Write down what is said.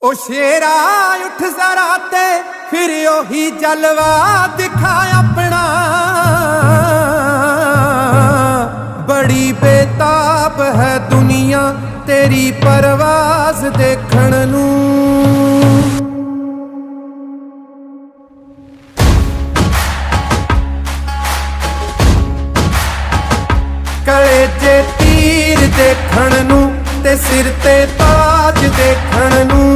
ओ शेरा उठ जरा ते फिर ओही जलवा दिखा अपना। बड़ी बेताब है दुनिया तेरी परवाज देखण नू। कलेजे तीर देखण नू ते सिर ते ताज देखण नू।